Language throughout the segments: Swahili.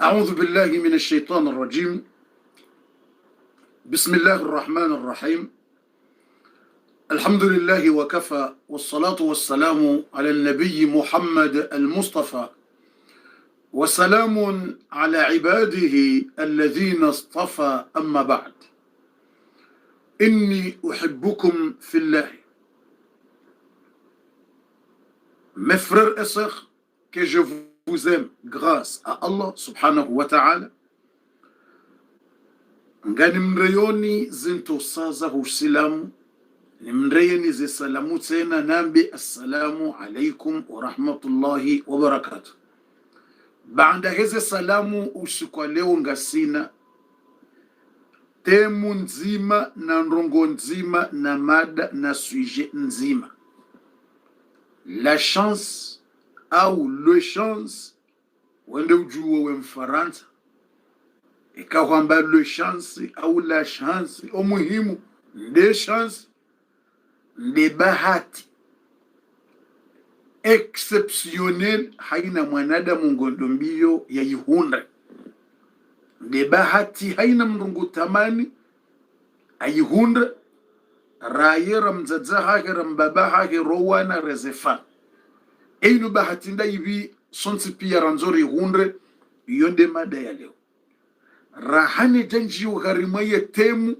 أعوذ بالله من الشيطان الرجيم. بسم الله الرحمن الرحيم. الحمد لله وكفى، والصلاة والسلام على النبي محمد المصطفى، وسلام على عباده الذين اصطفى. أما بعد، إني أحبكم في الله. Mes frères et sœurs, que je vous aime grâce à Allah subhanahu wa ta'ala. Ngani mreyoni zinto saza husilamu, ni mreyeni zi salamu tena nambi assalamu alaikum wa rahmatullahi wa barakatuh. Baada hizi salamu usiku leo ngasina temu nzima na ndongo nzima na mada na sujet nzima. La chance au le chance wende ujua we mfaransa ikawamba le chance au la chance umuhimu de chance de bahati exceptionnel haina mwanadamu ngondombio ya ihunda de bahati haina mrungu tamani ayihunda rayera mzaza hake rambaba hake rowana rezefa einu bahati nda hivi sonsi pia ranzori ihundre yonde mada ya leo rahane janjiyo gharimaya temu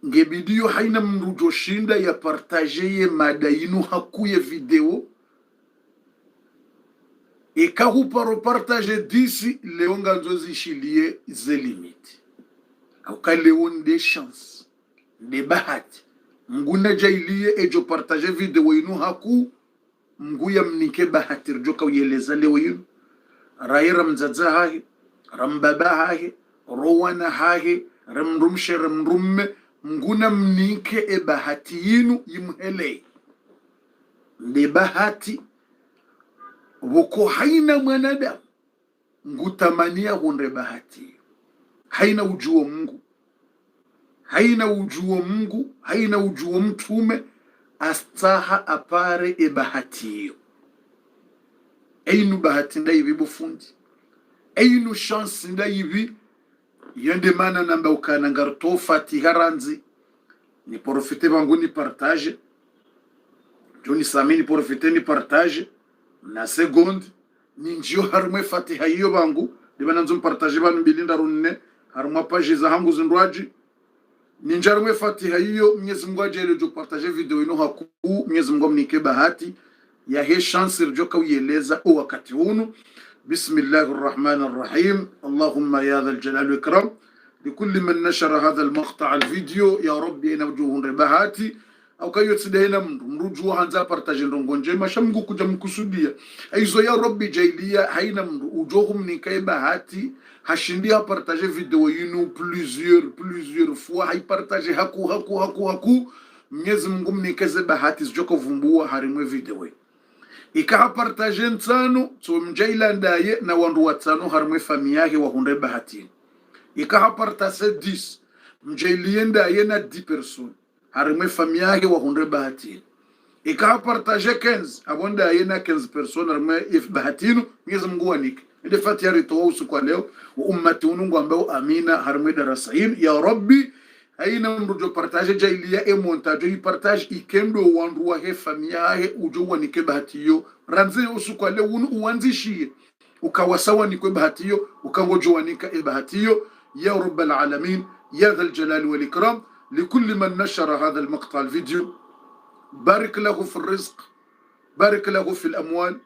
ngebidiyo haina mrujo shinda ya partajeye mada inu hakuye video ikahu paro partage disi leonga nzozi shilie ze limiti au ka leon de chance de bahati mguna jailie ejo partage video inu haku mguya mnike bahati rjoka uyeleza leo inu raira mzaza hahe rambaba hahe rowana hahe ramrumshe ramrumme mguna mnike e bahati yinu yimhele de bahati woko haina mwanadamu ngutamania hunde bahati haina ujuo Mungu, haina ujuo Mungu, haina ujuo mtume astaha apare e bahati hiyo. Einu bahati nda hivi bufundi, einu chance nda hivi yende mana namba ukana ngarto fatiha ranzi ni profite bangu ni partage joni samini profite ni partage na seconde ni njio harumwe fatiha hiyo bangu dibana nzum partage banu bilinda runne harumwa page za hangu zindwaji ni njarumwe fatiha hiyo. Mwenyezi Mungu aje ile partage video ino haku Mwenyezi Mungu mnike bahati ya he chance rjoka uyeleza o wakati hunu. بسم الله الرحمن الرحيم. اللهم يا ذا الجلال والإكرام لكل من نشر هذا المقطع الفيديو يا ربي إن وجوه ربهاتي au kayo tsidena mruju hanza partage ndongo njema shamgu kuja mkusudia aizo ya rabbi jailia haina mru ujohum ni kai bahati hashindia partage video yinu plusieurs fois hay partage haku Mwenyezi Mungu mnikeze bahati zijoko vumbua harimwe video ikaha partage nsano so mjaila ndaye na wandu watano harimwe familia yake wahunde bahati ikaha partage 10 mjailie ndaye na 10 personnes harimwe familia yake wahunde bahati ikaha partage 15 abonda yena 15 personnes harimwe if bahatinu Mwenyezi Mungu wanike ile fatiha ritoa usiku leo wa ummati unungu ambao amina harimwe darasa hili ya rabbi haina mrujo partage jailia e montage i partage ikendo wandu wa he familia yake ujo wanike bahati hiyo ranze usiku leo uanzishie ukawasawa nikwe bahati hiyo ukangojo wanika e bahati hiyo ya rabbal alamin ya dhal jalal wal ikram. لكل من نشر هذا المقطع الفيديو بارك له في الرزق، بارك له في الأموال،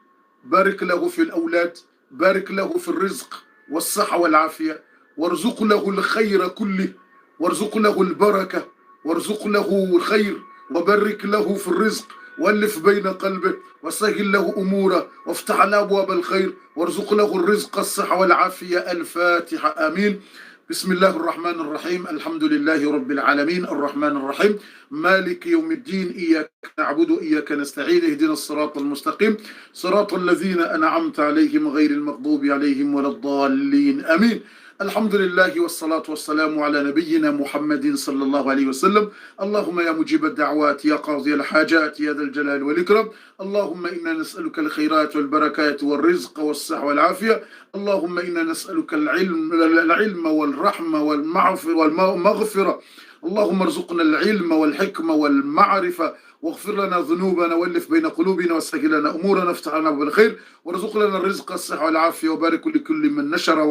بارك له في الأولاد، بارك له في الرزق والصحة والعافية، وارزق له الخير كله، وارزق له البركة، وارزق له الخير، وبارك له في الرزق، والف بين قلبه، وسهل له أموره، وافتح على أبواب الخير، وارزق له الرزق الصحة والعافية. الفاتحة. آمين. بسم الله الرحمن الرحيم. الحمد لله رب العالمين الرحمن الرحيم مالك يوم الدين إياك نعبد وإياك نستعين اهدنا الصراط المستقيم صراط الذين أنعمت عليهم غير المغضوب عليهم ولا الضالين. آمين. الحمد لله والصلاة والسلام على نبينا محمد صلى الله عليه وسلم. اللهم يا مجيب الدعوات يا قاضي الحاجات يا ذا الجلال والإكرام، اللهم إنا نسألك الخيرات والبركات والرزق والصحة والعافية. اللهم إنا نسألك العلم والرحمة والمغفرة. اللهم ارزقنا العلم والحكمة والمعرفة، واغفر لنا ذنوبنا والف بين قلوبنا وسهل لنا امورنا وافتح لنا بالخير، وارزق لنا الرزق الصحة والعافية، وبارك لكل من نشر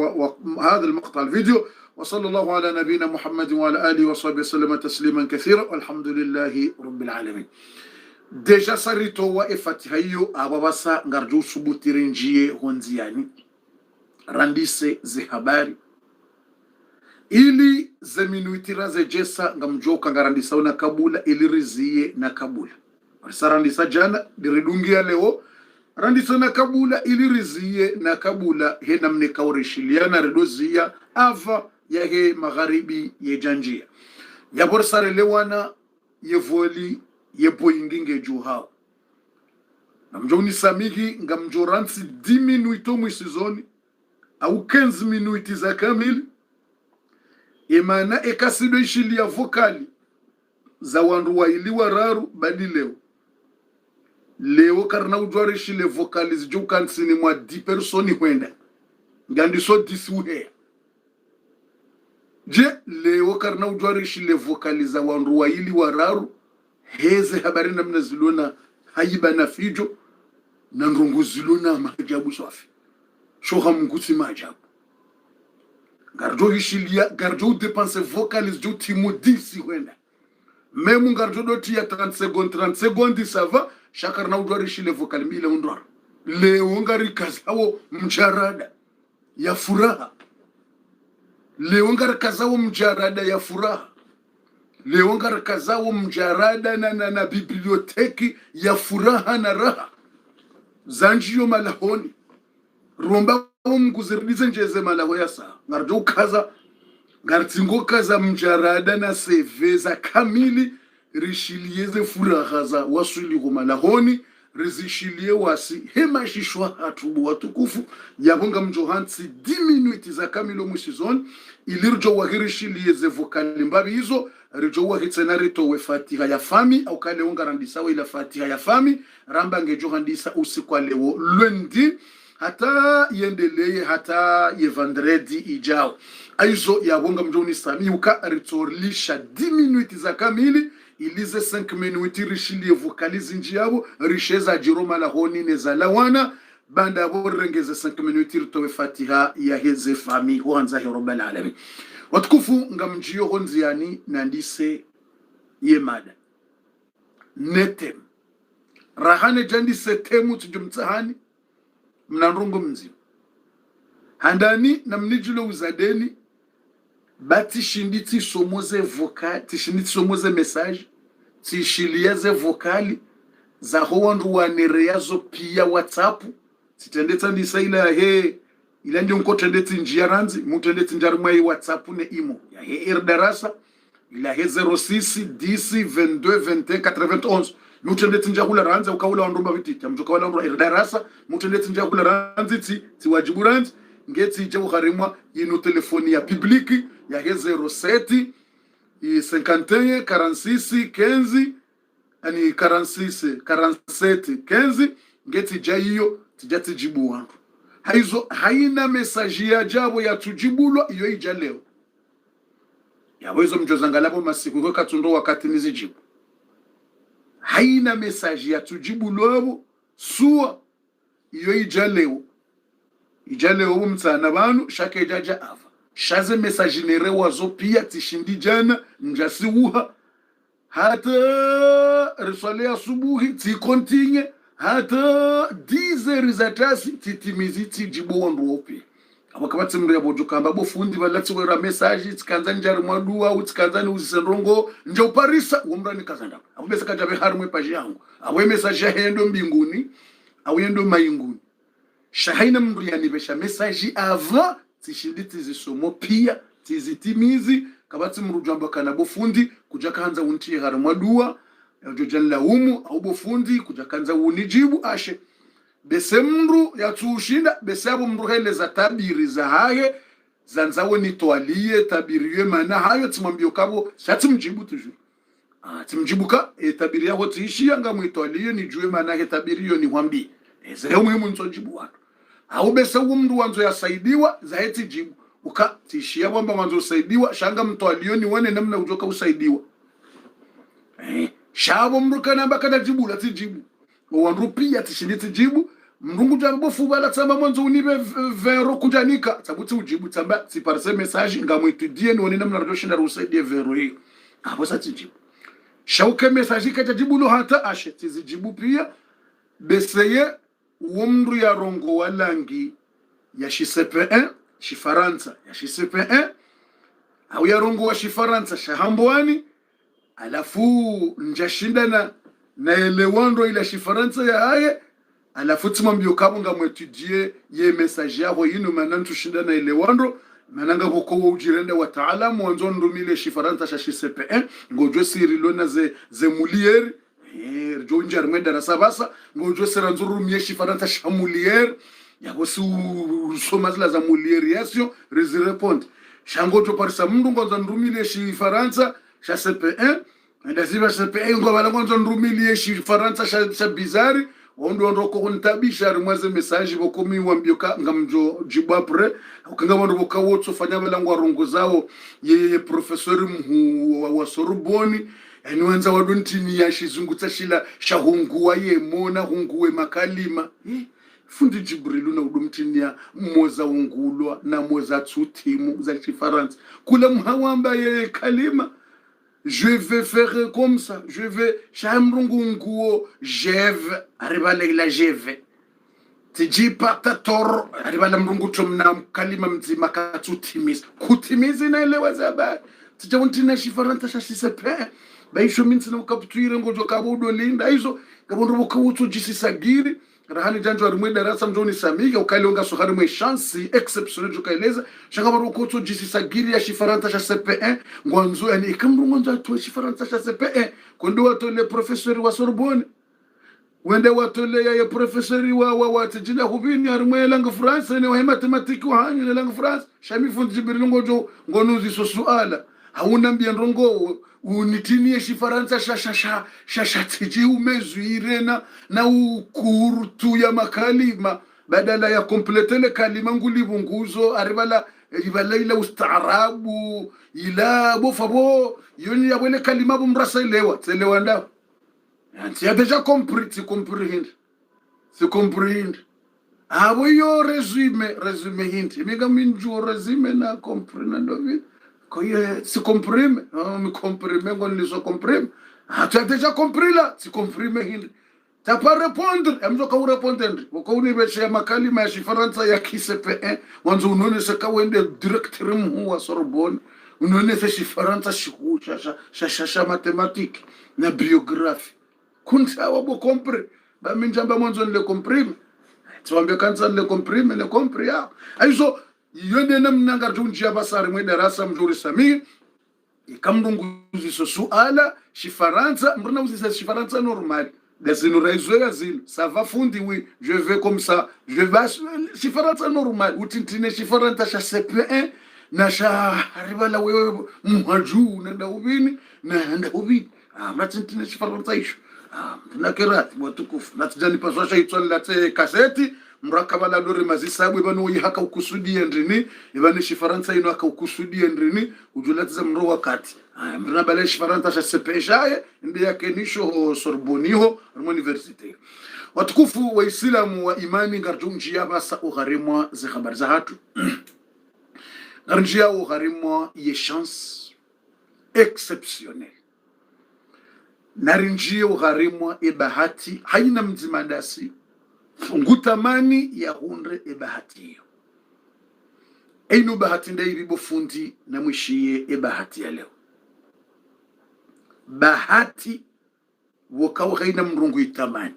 هذا المقطع الفيديو. وصلى الله على نبينا محمد وعلى آله وصحبه وسلم تسليما كثيرا، والحمد لله رب العالمين. Deja sarito wa efatiha hiyo ababasa ngarjo subutirinjie honziani randise ze habari ili zeminuitira ze jesa ngamjoka ngarandisa una Kabula ili rizie na Kabula. Randisa jana diridungia leo randisa na Kabula ili rizie na Kabula hena mnekaurishiliana redozia ava ya he magharibi ye janjia ya borsare lewana ye voli ye poinginge juhao namjoni samiki ngamjoransi 10 minuto mwisizoni au 15 minuti za kamili imana ekasido ishilia vokali za wandu wa ili wararu badi leo karna ujwari shile vokali zijukansini mwa 10 personi huenda ngandiso 10 uhe je leo karna ujwari shile vokali za wandu wa ili wararu heze habari na mnazilona haiba na fijo na ndongo zilona majabu swafi shoha mgusi majabu garjo hishilia garjo dépense vocalise jo timo 10 wenda même garjo doti ya 30 secondes ça va shakar na udwari shile vocal mile undwara leo ngari kazawo mjarada ya furaha leo ngari kazawo mjarada ya furaha leo ngari kazawo mjarada na biblioteki ya furaha na raha zanjiyo malahoni romba mkuziridize njeze malaho ya saa ngarjo ukaza ngartingo kaza mjarada na CV za kamili rishilieze furaha za wasuli humalahoni rizishilie wasi hema shishwa hatubu watukufu yabonga mjohansi 10 minuti za kamilo musizon ilirjo wahirishilieze vokali mbabi hizo rijo wahitsenarito we fatiha ya fami au kale unga randisa wa ila fatiha ya fami ramba ngejo handisa usiku leo lundi hata yendeleye hata ye vendredi ijao aizo ya bonga mjoni sami uka ritorlisha 10 minuti za kamili ilize 5 minuti rishilie vocalize njiabo risheza jiroma la honi neza lawana banda borengeze 5 minuti ritowe fatiha ya heze fami huanza hirobal alamin watukufu ngamjio honziani nandise ye mada netem rahane jandise temu tujumtsahani mnarungu mzima handani na mnijulo uzadeni bati shinditi somoze vocal tishinditi somoze message tishilieze vocali za howandu wanereazo pia WhatsApp titendeta ndisa ila he ila ndio nko tendeti njia ranzi mutendeti njari mwa WhatsApp ne imo ya he darasa ila he 06 10 22 21 91 mutendeti njia kula ranzi ukawula wandumba vitita mtuka wala wandumba darasa mutendeti njia kula ranzi ti wajibu ranzi ngeti je ukharimwa yinu telefoni ya publiki ya he 07 51 46 15 ani 46 47 15 ngeti ja hiyo tijati jibu wangu haizo haina message ya jabo ya tujibulo iyo ija leo yabo hizo mjozangalabo masiku kwa katundo wakati nizijibu haina message ya tujibulo abo suwa iyo ija leo mtsana banu shake jaja ava shaze message nere wazo pia tishindi jana njasi uha hata riswale asubuhi ti kontinye hata 10 zatasi titimizi tijibu wandu opi abakabati mre yabojo kamba bofundi balati wera message tikanza njari mwadua au tikanza ni uzisendrongo nje uparisa umrani kazanda abubesa kajabe harumwe page yangu abwe message hendo mbinguni au yendo mayinguni shahaina mndu yanibesha message avant tishindi tizisomo pia tizitimizi kabati mrujamba kana bofundi kuja kanza untie harumwa dua jojanla umu au bofundi kuja kanza unijibu ashe bese mndu yatushinda bese abo mndu hele za tabiri za haye zanzawe nitwalie tabiriwe maana hayo timwambio kabo shatimjibu tujue timjibuka tabiri yako tiishia ngamwitwalie nijue maana yake tabiriyo ni mwambie zeo muhimu nzojibu watu au besa mndu wanzo yasaidiwa zaeti jibu uka tishia kwamba wanzo usaidiwa shanga mtwalio ni wane namna ujoka usaidiwa shabo mruka namba kada jibu la tijibu wanrupia tishiliti jibu mrungu jambo fubala tsamba mwanzo unibe vero kujanika tabuti ujibu tsamba tiparse message ngamwitudie ni wane namna rjoshinda rusaidie vero hiyo hapo sa tijibu shauke message kaja jibu lo hata ashe tizijibu pia beseye umru ya rongo walangi ya shisepe shifaransa ya shisepe au ya rongo wa shifaransa shahambwani alafu njashinda na elewando ila shifaransa ya haye alafu timambio kabo ngamwetudie ye message yao yinu manantu shinda na elewando mananga koko ujirende wa taalamu wanzo ndumile shifaransa sha shisepe ngojo sirilona ze mulieri jonjar mwenda sabasa ngojo seranzuru mieshi faranta shamulier yabo su somazla za mulier yasio responde shangoto parisa mundu ngonza ndumile shi faransa sha CP1 ndaziba CP1 ngobala ngonza ndumile shi faransa sha bizari ondo ko ntabisha rimwaze message bokomi wambioka ngamjo jibu apre ukanga wandu bokawotso fanya balangwa rongo zao ye professeur mhu wa Sorbonne enwenza waduntini yashizungutsa shila shahunguwa ye mona hunguwe makalima fundi Jibrilu na udumtini ya moza ungulwa na moza tsutimu za chifaransa kula mhawamba ye kalima je vais faire comme ça je vais shamrungu nguo jeve aribale la jeve tijipata tor aribala mrungu tumna kalima mzima katsutimis kutimizi na elewa zaba tijawuntina shifaransa shasisepe baisho minsi na ukaptuire ngojo kabudo linda hizo kabondo bokawutso jisisagiri rahani janjo arimwe darasa mjoni samiga ukalionga sohari mwe chance exceptionnel jokaeleza shaka baro kotso jisisagiri ya shifaranta sha CP1 ngwanzo yani ikamru ngwanzo atwe shifaranta sha CP1 kondo watole professeur wa Sorbonne wende watole ya professeur wa tijina hubini arimwe langue France ne wa mathématique wa hanyu langue France shami fundi Jibril ngojo ngonuzi so suala hauna mbiendrongo unitinie shifaransa shasha tiji umezuire na ukurutu ya makalima badala ya kompletele kalima ngulibunguzo aribala ila ustaarabu ila bofabo yoni ya wele kalima bumrasa elewa tselewa nda anti ya deja compris tu comprehend abo yo resume hint miga minju resume na comprendre ndo koye si comprime mi comprime ngon li so comprime tu as déjà compris là si comprime hindi t'as pas répondre amzo ka répondre ko unibe che makalima ya shifaransa ya CP1 wanzo unone se ka wende directeur mu wa Sorbonne unone se shifaransa shikucha sha mathématique na biographie kunta wabo compris ba minjamba mwanzo le comprime tuambia kanza le comprime le compria aizo yonde namnanga tunjia basari mwe darasa mjuri sami ikamndunguzi so suala shifaransa mruna uzisa shifaransa normal desino raizo azil ça va fundi oui je vais comme ça je vais shifaransa normal utintine shifaransa sha CP1 na sha ribala wewe muhaju na ubini mratintine shifaransa isho nakirati watukufu natjani paswa itwa late kaseti mrakaba la dore mazisabu ibano yihaka ukusudie ndrini ibane shifaransa ino aka ukusudie ndrini ujulatiza mro wakati mrina bale shifaransa sha sepeshaye ndi yake nisho Sorboniho universite watukufu wa Islamu wa imani ngarjunjia basa ugharimwa ze habari za hatu ngarjia ugharimwa ye chance exceptionnelle narinjia ugharimwa ibahati haina mzimandasi ngutamani ya hundre ebahati einu bahati ndairi bofundi na mwishiye ebahati ya leo bahati wakawa haina mrungu itamani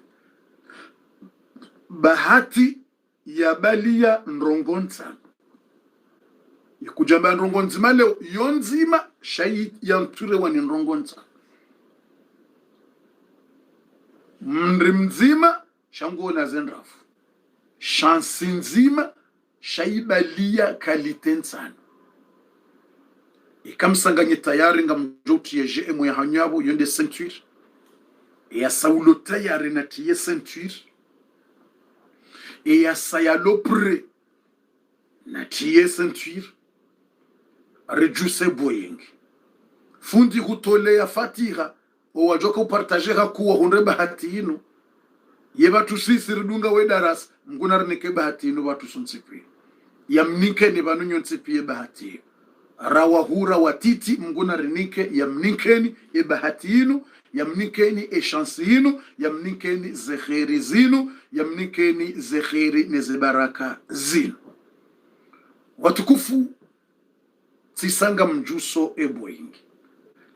bahati ya balia nrongonza kujamba nrongonzima leo yonzima shayi ya mture wani nrongonza mndri mzima shangona zenrafu shansi nzima shaibalia kalite nsano ikamsanganye tayari ngamjoti ya jemu ya hanyabo yonde ceinture ya saulo tayari na tiye ceinture ya sayalopre na tiye ceinture rejuse boying fundi hutole ya fatiha o wajoka upartajeka kuwa hunre bahati ino ye batu sisi ridunga we darasa mguna rinike bahati ino batu sunsipi yamnike ni banu nyonsipie bahati rawahura watiti mguna rinike yamnikeni e bahati ino yamnikeni e shansi ino yamnikeni zekheri zino yamnikeni zekheri nezibaraka zino watukufu tisanga mjuso eboingi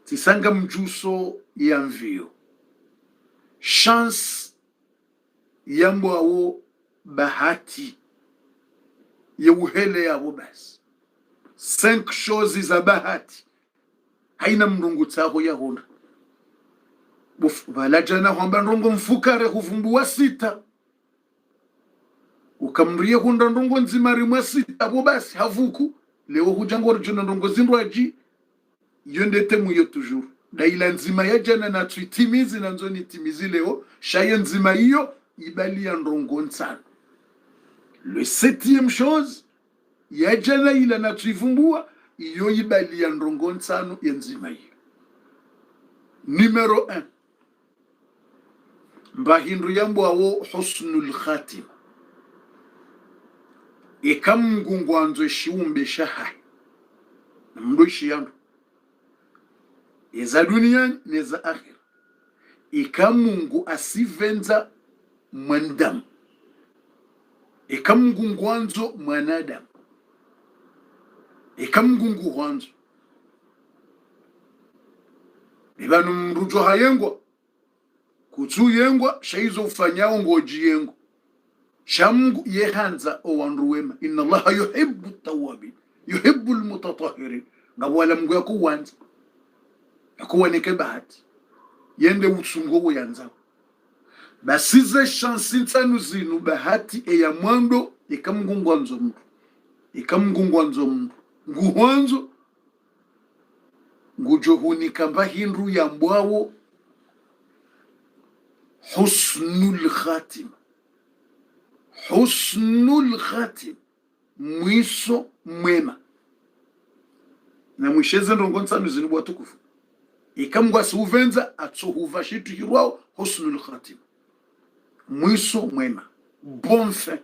tisanga mjuso ya mvio chance yambo awo bahati ya uhele yabo basi 5 choses za bahati haina mrungu tsaho ya honda bala jana hamba ndongo mfukare huvumbua 6 ukamrie hunda ndongo nzimari mwa 6 abo basi havuku leo hujango rujuna ndongo zindwaji yondete muyo toujours daila nzima ya jana na tuitimizi na nzoni timizi leo shaye nzima hiyo ibali ya ndongo nsana le 7e chose ya jana ila na tuivumbua iyo ibali ya ndongo nsano ya nzima hiyo. Numero 1 mbahindu yambo awo husnul khatima ikamngungwanzo shiumbe shahai mndoshi yandu eza dunia neza akhira ikamungu asivenza mwanadamu ikamngungwanzo mwanadamu ikamngungwanzo ibanu mrujo hayengwa kutsu yengwa shaizo ufanyao ngoji yengo shamungu yehanza owandu wema inna allaha yuhibbu tawabin yuhibbu almutatahirin ngabwala mungu yakuwanza yakuwaneke bahati yende utsungo yanza basize chance nsanu zinu bahati eya mwando ikamngungwanzo mtu ikamngungwanzo mtu nguhwanzo ngujohunika mbahindu ya mbwawo husnul khatima husnul khatim mwiso mwema na mwisheze ndongo nsanu zinu bwatukufu ikamgwa suvenza atsohuva shitu hirwao husnul khatim mwiso mwema bon fin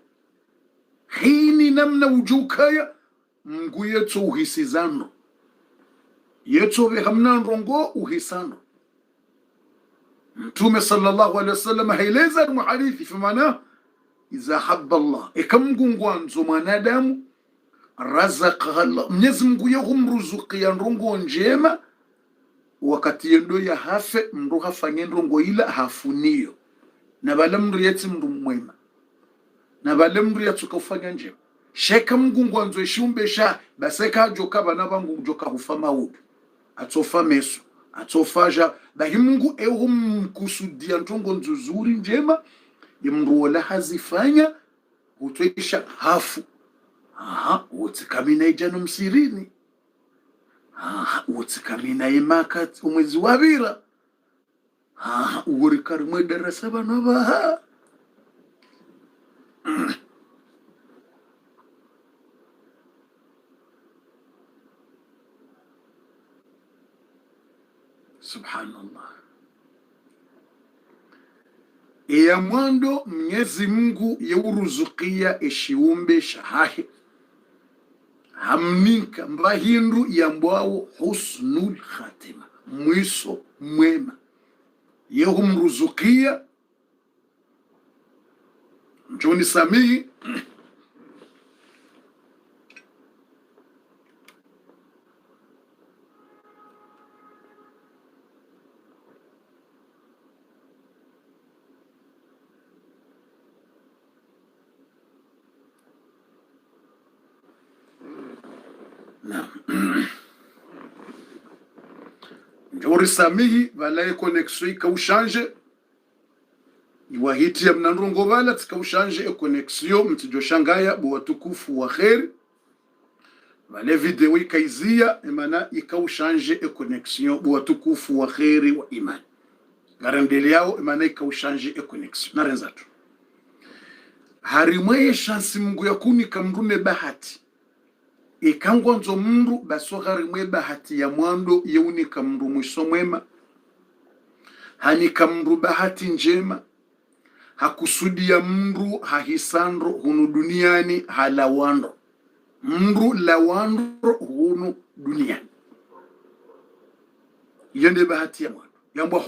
hini namna ujukaya mngu yetso uhisizano yetso behamna ndongo uhisano mtume sallallahu alaihi wasallam haileza muhadithi fi maana iza habba Allah ikamngungwanzo mwanadamu razaqaha Allah Mwenyezi Mungu yahumruzukia ndongo njema wakati yendo ya hafe mndu hafanye ndongo ila hafuniyo na bala mndu yeti mndu mwema na bala mndu yatsuka ufanya njema sheka mngungwanzo ishumbe sha baseka joka bana bangu joka hufama ubi atsofa meso atsofaja bahi Mungu ehumkusudia ndongo nzuri njema yemndu wala hazifanya utwisha hafu utikamina ijano msirini utikamina imaka umwezi wabira uwurikari mwe darasa bano baha subhanallah ya mwando Mwenyezi Mungu yeuruzukia eshiumbe shahahi hamnika mbahindu ya mbwawo husnul khatima mwiso mwema yehumruzukia njoni samihi njori samihi valaye konexio ikaushanje iwahiti ya mnandrongo vala tikaushanje konexio mtijo shangaya buwatukufu wa kheri wale video ikaizia imana ikaushanje connexion watukufu wa khairi wa imani garandeli yao imana ikaushanje connexion narenza tu harimwe chance Mungu yakuni kamrune bahati ikangwanzo mndu baso harimwe bahati ya mwando yeuni kamru mwiso mwema hani kamru bahati njema hakusudia mndu hahisandro hunu duniani halawando mndu lawandro hunu duniani yende bahati ya mwando yambwa